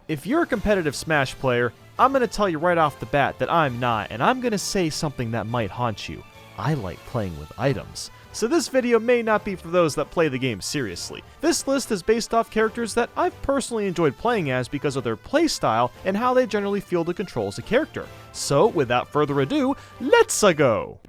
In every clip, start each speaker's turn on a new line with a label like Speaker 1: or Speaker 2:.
Speaker 1: If you're a competitive Smash player, I'm going to tell you right off the bat that I'm not, and I'm going to say something that might haunt you. I like playing with items. So this video may not be for those that play the game seriously. This list is based off characters that I've personally enjoyed playing as because of their playstyle and how they generally feel to control as a character. So without further ado, let's go!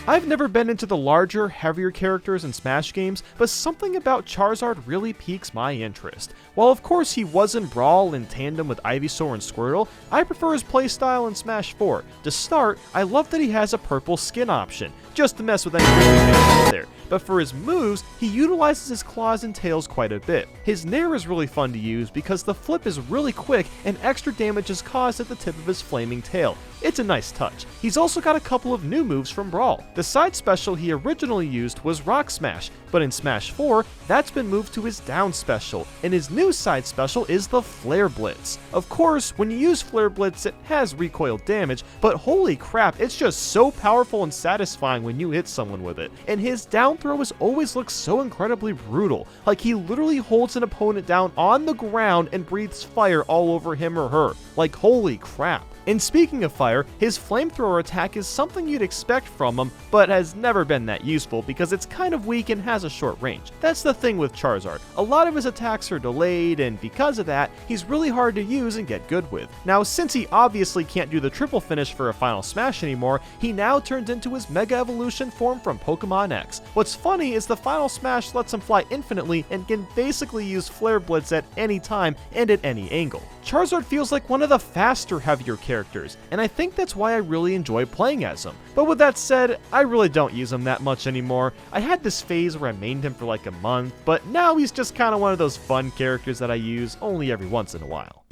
Speaker 1: I've never been into the larger, heavier characters in Smash games, but something about Charizard really piques my interest. While of course he was in Brawl in tandem with Ivysaur and Squirtle, I prefer his playstyle in Smash 4. To start, I love that he has a purple skin option, just to mess with any out there. But for his moves, he utilizes his claws and tails quite a bit. His Nair is really fun to use because the flip is really quick and extra damage is caused at the tip of his flaming tail. It's a nice touch. He's also got a couple of new moves from Brawl. The side special he originally used was Rock Smash, but in Smash 4, that's been moved to his down special, and his new side special is the Flare Blitz. Of course, when you use Flare Blitz, it has recoil damage, but holy crap, it's just so powerful and satisfying when you hit someone with it. And his down throw has always looked so incredibly brutal, like he literally holds an opponent down on the ground and breathes fire all over him or her. Like holy crap. And speaking of fire, his flamethrower attack is something you'd expect from him, but has never been that useful because it's kind of weak and has a short range. That's the thing with Charizard. A lot of his attacks are delayed, and because of that, he's really hard to use and get good with. Now, since he obviously can't do the triple finish for a Final Smash anymore, he now turns into his Mega Evolution form from Pokemon X. What's funny is the Final Smash lets him fly infinitely and can basically use Flare Blitz at any time and at any angle. Charizard feels like one of the faster, heavier characters, and I think that's why I really enjoy playing as him. But with that said, I really don't use him that much anymore. I had this phase where I mained him for like a month, but now he's just kind of one of those fun characters that I use only every once in a while.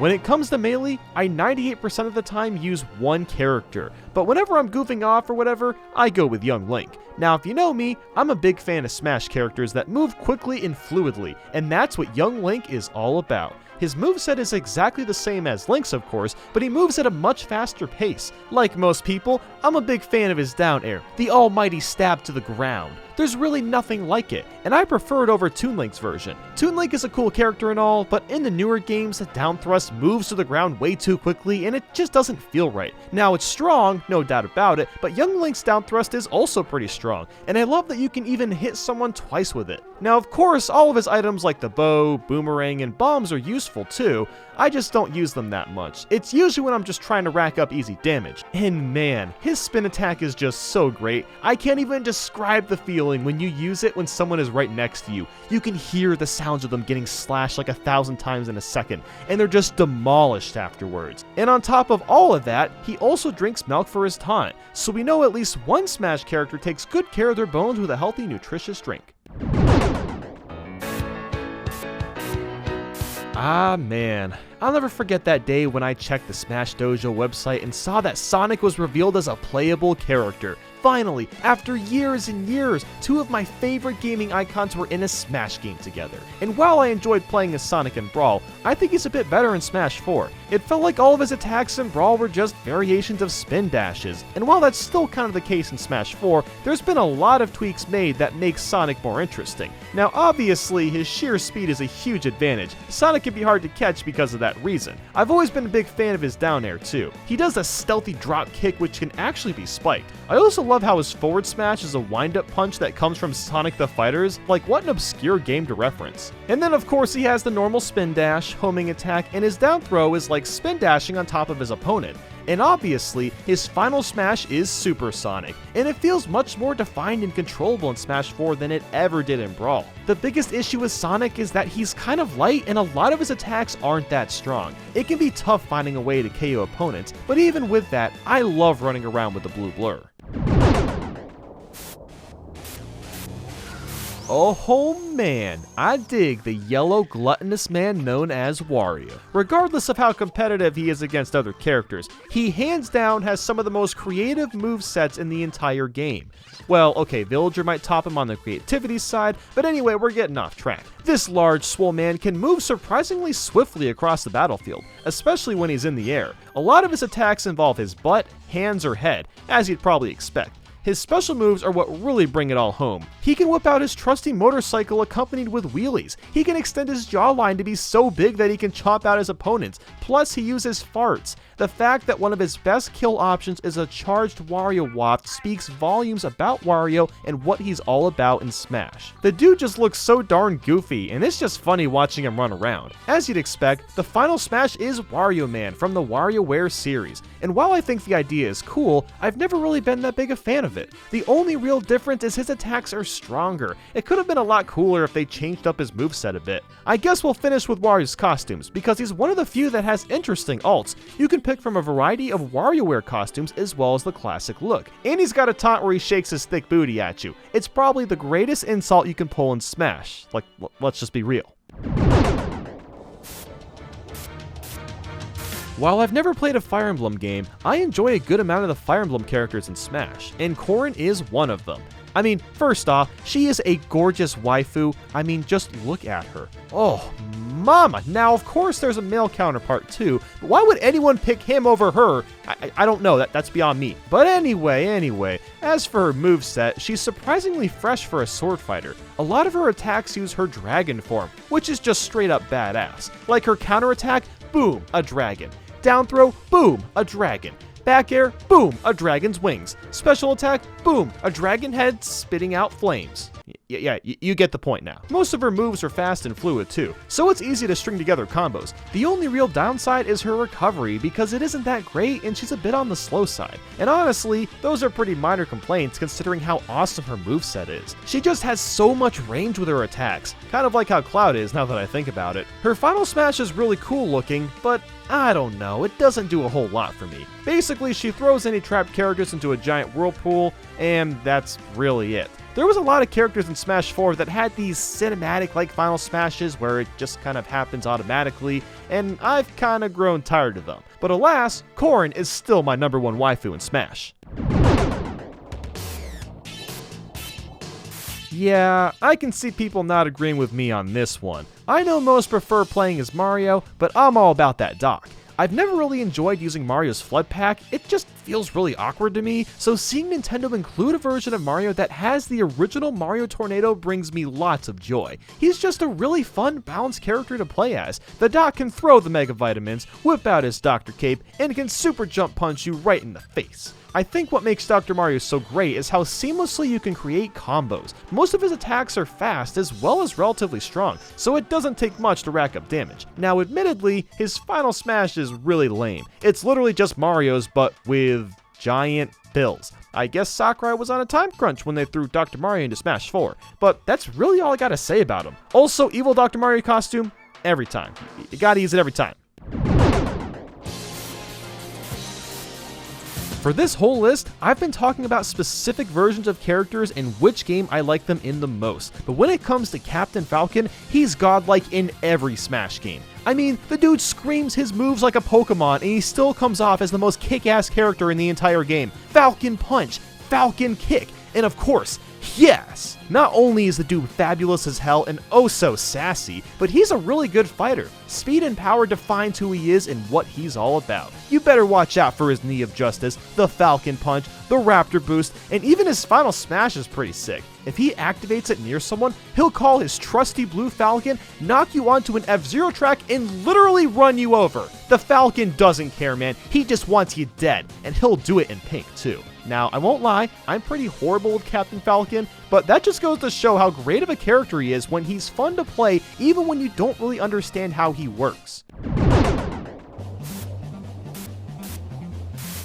Speaker 1: When it comes to melee, I 98% of the time use one character, but whenever I'm goofing off or whatever, I go with Young Link. Now if you know me, I'm a big fan of Smash characters that move quickly and fluidly, and that's what Young Link is all about. His moveset is exactly the same as Link's of course, but he moves at a much faster pace. Like most people, I'm a big fan of his down air, the almighty stab to the ground. There's really nothing like it, and I prefer it over Toon Link's version. Toon Link is a cool character and all, but in the newer games, the down thrust moves to the ground way too quickly and it just doesn't feel right. Now it's strong, no doubt about it, but Young Link's down thrust is also pretty strong, and I love that you can even hit someone twice with it. Now of course, all of his items like the bow, boomerang, and bombs are useful too, I just don't use them that much. It's usually when I'm just trying to rack up easy damage. And man, his spin attack is just so great. I can't even describe the feeling when you use it when someone is right next to you. You can hear the sounds of them getting slashed like 1,000 times in a second, and they're just demolished afterwards. And on top of all of that, he also drinks milk for his taunt, so we know at least one Smash character takes good care of their bones with a healthy, nutritious drink. Ah man, I'll never forget that day when I checked the Smash Dojo website and saw that Sonic was revealed as a playable character. Finally, after years and years, two of my favorite gaming icons were in a Smash game together. And while I enjoyed playing as Sonic in Brawl, I think he's a bit better in Smash 4. It felt like all of his attacks in Brawl were just variations of spin dashes, and while that's still kind of the case in Smash 4, there's been a lot of tweaks made that make Sonic more interesting. Now obviously, his sheer speed is a huge advantage. Sonic can be hard to catch because of that reason. I've always been a big fan of his down air too. He does a stealthy drop kick which can actually be spiked. I also love how his forward smash is a wind-up punch that comes from Sonic the Fighters. Like, what an obscure game to reference. And then of course he has the normal spin dash, homing attack, and his down throw is like spin dashing on top of his opponent. And obviously, his final smash is supersonic, and it feels much more defined and controllable in Smash 4 than it ever did in Brawl. The biggest issue with Sonic is that he's kind of light and a lot of his attacks aren't that strong. It can be tough finding a way to KO opponents, but even with that, I love running around with the blue blur. Oh man, I dig the yellow gluttonous man known as Wario. Regardless of how competitive he is against other characters, he hands down has some of the most creative movesets in the entire game. Well, okay, Villager might top him on the creativity side, but anyway, we're getting off track. This large, swole man can move surprisingly swiftly across the battlefield, especially when he's in the air. A lot of his attacks involve his butt, hands, or head, as you'd probably expect. His special moves are what really bring it all home. He can whip out his trusty motorcycle accompanied with wheelies. He can extend his jawline to be so big that he can chomp out his opponents. Plus, he uses farts. The fact that one of his best kill options is a charged Wario waft speaks volumes about Wario and what he's all about in Smash. The dude just looks so darn goofy, and it's just funny watching him run around. As you'd expect, the final Smash is Wario Man from the WarioWare series, and while I think the idea is cool, I've never really been that big a fan of it. The only real difference is his attacks are stronger. It could have been a lot cooler if they changed up his moveset a bit. I guess we'll finish with Wario's costumes, because he's one of the few that has interesting alts. You can pick from a variety of WarioWare costumes as well as the classic look. And he's got a taunt where he shakes his thick booty at you. It's probably the greatest insult you can pull in Smash. Like, let's just be real. While I've never played a Fire Emblem game, I enjoy a good amount of the Fire Emblem characters in Smash, and Corrin is one of them. I mean, first off, she is a gorgeous waifu. I mean, just look at her. Oh, mama. Now, of course, there's a male counterpart too, but why would anyone pick him over her? I don't know, that's beyond me. But anyway, as for her moveset, she's surprisingly fresh for a sword fighter. A lot of her attacks use her dragon form, which is just straight up badass. Like her counterattack, boom, a dragon. Down throw, boom, a dragon. Back air, boom, a dragon's wings. Special attack, boom, a dragon head spitting out flames. Yeah, you get the point now. Most of her moves are fast and fluid too, so it's easy to string together combos. The only real downside is her recovery, because it isn't that great and she's a bit on the slow side. And honestly, those are pretty minor complaints considering how awesome her moveset is. She just has so much range with her attacks, kind of like how Cloud is now that I think about it. Her final smash is really cool looking, but I don't know, it doesn't do a whole lot for me. Basically, she throws any trapped characters into a giant whirlpool, and that's really it. There was a lot of characters in Smash 4 that had these cinematic-like final smashes where it just kind of happens automatically, and I've kind of grown tired of them. But alas, Corrin is still my #1 waifu in Smash. Yeah, I can see people not agreeing with me on this one. I know most prefer playing as Mario, but I'm all about that dock. I've never really enjoyed using Mario's Flood Pack, it just feels really awkward to me, so seeing Nintendo include a version of Mario that has the original Mario Tornado brings me lots of joy. He's just a really fun, balanced character to play as. The doc can throw the Mega Vitamins, whip out his Dr. Cape, and can super jump punch you right in the face. I think what makes Dr. Mario so great is how seamlessly you can create combos. Most of his attacks are fast as well as relatively strong, so it doesn't take much to rack up damage. Now admittedly, his final smash is really lame. It's literally just Mario's but with giant pills. I guess Sakurai was on a time crunch when they threw Dr. Mario into Smash 4, but that's really all I gotta say about him. Also, evil Dr. Mario costume, every time. You gotta use it every time. For this whole list, I've been talking about specific versions of characters and which game I like them in the most, but when it comes to Captain Falcon, he's godlike in every Smash game. I mean, the dude screams his moves like a Pokemon and he still comes off as the most kick-ass character in the entire game. Falcon Punch, Falcon Kick, and of course, yes! Not only is the dude fabulous as hell and oh so sassy, but he's a really good fighter. Speed and power defines who he is and what he's all about. You better watch out for his Knee of Justice, the Falcon Punch, the Raptor Boost, and even his final smash is pretty sick. If he activates it near someone, he'll call his trusty Blue Falcon, knock you onto an F-Zero track, and literally run you over. The Falcon doesn't care, man. He just wants you dead, and he'll do it in pink too. Now, I won't lie, I'm pretty horrible with Captain Falcon, but that just goes to show how great of a character he is when he's fun to play, even when you don't really understand how he works.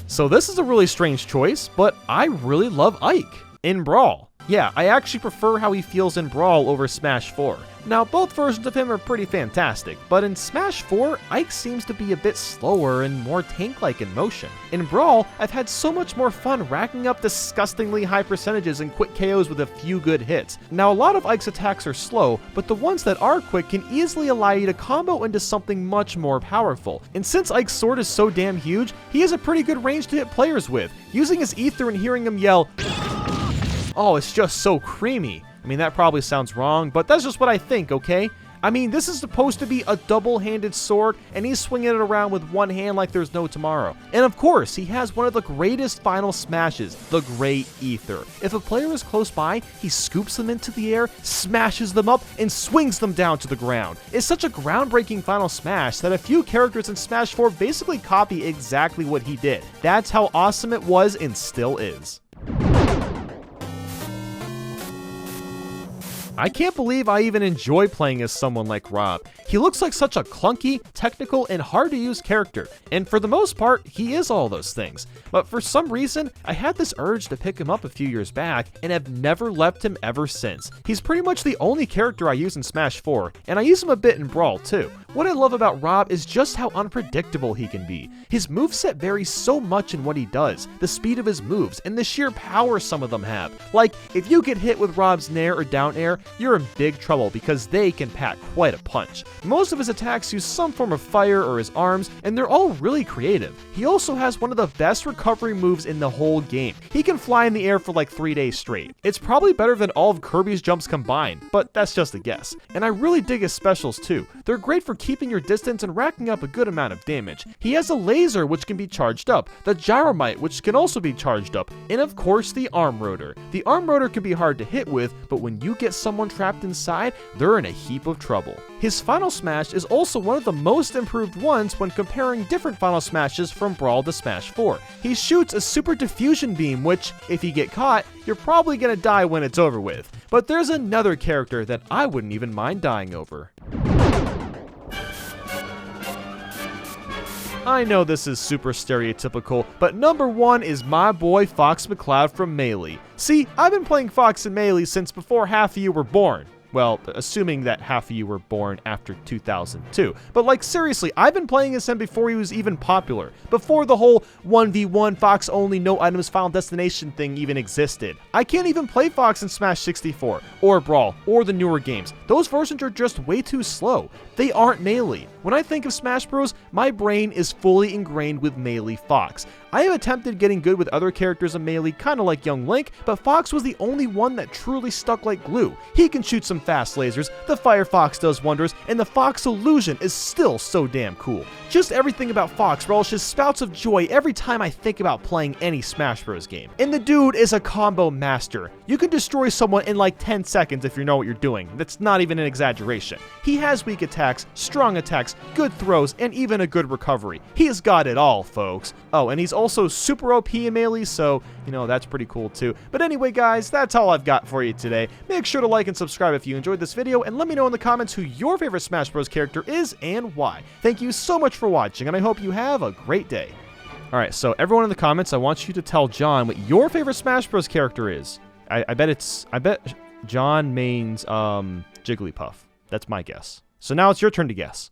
Speaker 1: So this is a really strange choice, but I really love Ike in Brawl. Yeah, I actually prefer how he feels in Brawl over Smash 4. Now, both versions of him are pretty fantastic, but in Smash 4, Ike seems to be a bit slower and more tank-like in motion. In Brawl, I've had so much more fun racking up disgustingly high percentages and quick KOs with a few good hits. Now, a lot of Ike's attacks are slow, but the ones that are quick can easily allow you to combo into something much more powerful. And since Ike's sword is so damn huge, he has a pretty good range to hit players with. Using his ether and hearing him yell, "Oh, it's just so creamy." I mean, that probably sounds wrong, but that's just what I think, okay? I mean, this is supposed to be a double-handed sword, and he's swinging it around with one hand like there's no tomorrow. And of course, he has one of the greatest final smashes, the Great Ether. If a player is close by, he scoops them into the air, smashes them up, and swings them down to the ground. It's such a groundbreaking final smash that a few characters in Smash 4 basically copy exactly what he did. That's how awesome it was and still is. I can't believe I even enjoy playing as someone like R.O.B. He looks like such a clunky, technical, and hard-to-use character, and for the most part, he is all those things. But for some reason, I had this urge to pick him up a few years back, and have never left him ever since. He's pretty much the only character I use in Smash 4, and I use him a bit in Brawl too. What I love about R.O.B. is just how unpredictable he can be. His moveset varies so much in what he does, the speed of his moves, and the sheer power some of them have. Like, if you get hit with R.O.B.'s nair or down air, you're in big trouble because they can pack quite a punch. Most of his attacks use some form of fire or his arms, and they're all really creative. He also has one of the best recovery moves in the whole game. He can fly in the air for like 3 days straight. It's probably better than all of Kirby's jumps combined, but that's just a guess. And I really dig his specials too. They're great for keeping your distance and racking up a good amount of damage. He has a laser which can be charged up, the gyromite which can also be charged up, and of course the arm rotor. The arm rotor can be hard to hit with, but when you get someone trapped inside, they're in a heap of trouble. His final smash is also one of the most improved ones when comparing different final smashes from Brawl to Smash 4. He shoots a super diffusion beam which, if you get caught, you're probably gonna die when it's over with. But there's another character that I wouldn't even mind dying over. I know this is super stereotypical, but number one is my boy Fox McCloud from Melee. See, I've been playing Fox in Melee since before half of you were born. Well, assuming that half of you were born after 2002. But like seriously, I've been playing as him before he was even popular. Before the whole 1v1 Fox only no items final destination thing even existed. I can't even play Fox in Smash 64, or Brawl, or the newer games. Those versions are just way too slow. They aren't Melee. When I think of Smash Bros, my brain is fully ingrained with Melee Fox. I have attempted getting good with other characters in Melee, kinda like Young Link, but Fox was the only one that truly stuck like glue. He can shoot some fast lasers, the Fire Fox does wonders, and the Fox illusion is still so damn cool. Just everything about Fox relishes spouts of joy every time I think about playing any Smash Bros game. And the dude is a combo master. You can destroy someone in like 10 seconds if you know what you're doing. That's not even an exaggeration. He has weak attacks, strong attacks, good throws, and even a good recovery. He has got it all, folks. Oh, and he's also super OP in Melee, so, you know, that's pretty cool too. But anyway, guys, that's all I've got for you today. Make sure to like and subscribe if you enjoyed this video, and let me know in the comments who your favorite Smash Bros character is and why. Thank you so much for watching, and I hope you have a great day. Alright, so everyone in the comments, I want you to tell John what your favorite Smash Bros character is. I bet John means Jigglypuff. That's my guess. So now it's your turn to guess.